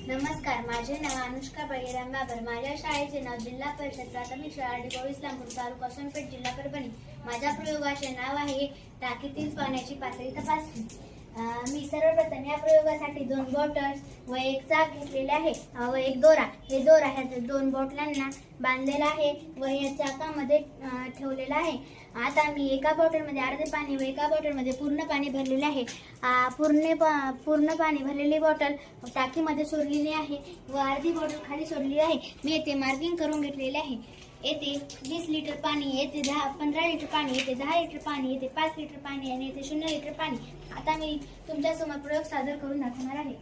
नमस्कार, माझे नाव अनुष्का बळीराम बाबर. माझ्या शाळेचे नाव जिल्हा परिषद प्राथमिक शाळा डिगोळी इस्लामपूर तालुका सोनपेठ जिल्हा परभणी. माझ्या प्रयोगाचे नाव आहे टाकीतील पाण्याची पातळी तपासणी. मी सर्वप्रथम या प्रयोगासाठी 2 बॉटल्स व एक चाक घेतलेले आहे व एक दोरा. हे दोरा ह्या 2 बॉटलांना बांधलेला आहे व या चाकामध्ये ठेवलेला आहे. आता मी एका बॉटलमध्ये अर्धे पाणी व एका बॉटलमध्ये पूर्ण पाणी भरलेले आहे. पूर्ण पाणी भरलेली बॉटल टाकीमध्ये सोडलेली आहे व अर्धी बॉटल खाली सोडलेली आहे. मी येथे मार्किंग करून घेतलेले आहे. येथे 20 लिटर पाणी, येथे 15 लिटर पाणी, येथे 10 लिटर पाणी, येथे 5 लिटर पाणी आणि येथे 0 लिटर पाणी. आता मी तुमच्यासमोर प्रयोग सादर करून दाखवणार आहे.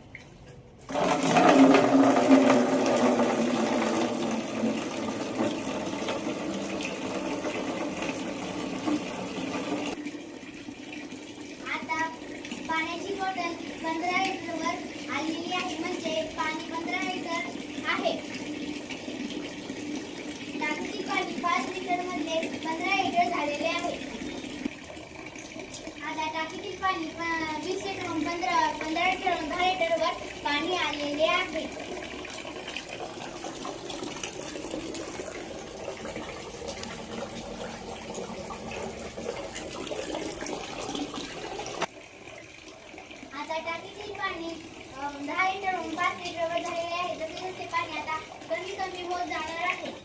आता पाण्याची बॉटल 15 लिटरवर आलेली आहे, म्हणजे पाणी 15 लिटर आहे. टाकीतील पाणी 5 लिटर मध्ये 15 लिटर झालेले आहे. आता टाकीतील पाणी 20 लिटरहून 15 लिटरहून 10 लिटरवर पाणी आलेले आहे. आता टाकीतील पाणी 10 लिटरहून 5 लिटरवर झालेले आहे. जसे जसे पाणी आता कमी कमी होत जाणार आहे.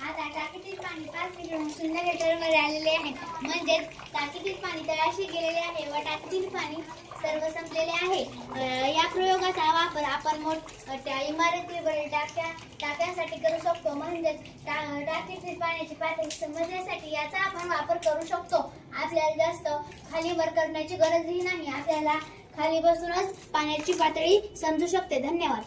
आता टाकीतील पाणी 5 लिटरहून 0 लिटरवर आलेले आहे, म्हणजेच टाकीतील पाणी तळाशी गेलेले आहे व टाकीतील पाणी सर्व संपलेले आहे. या प्रयोगाचा वापर आपण मोठ्या इमारतीवरील टाक्यांसाठी करू शकतो, म्हणजेच टाकीतील पाण्याची पातळी समजण्यासाठी याचा आपण वापर करू शकतो. आपल्याला जास्त खाली वर करण्याची गरजही नाही. आपल्याला खाली बसूनच पाण्याची पातळी समजू शकते. धन्यवाद.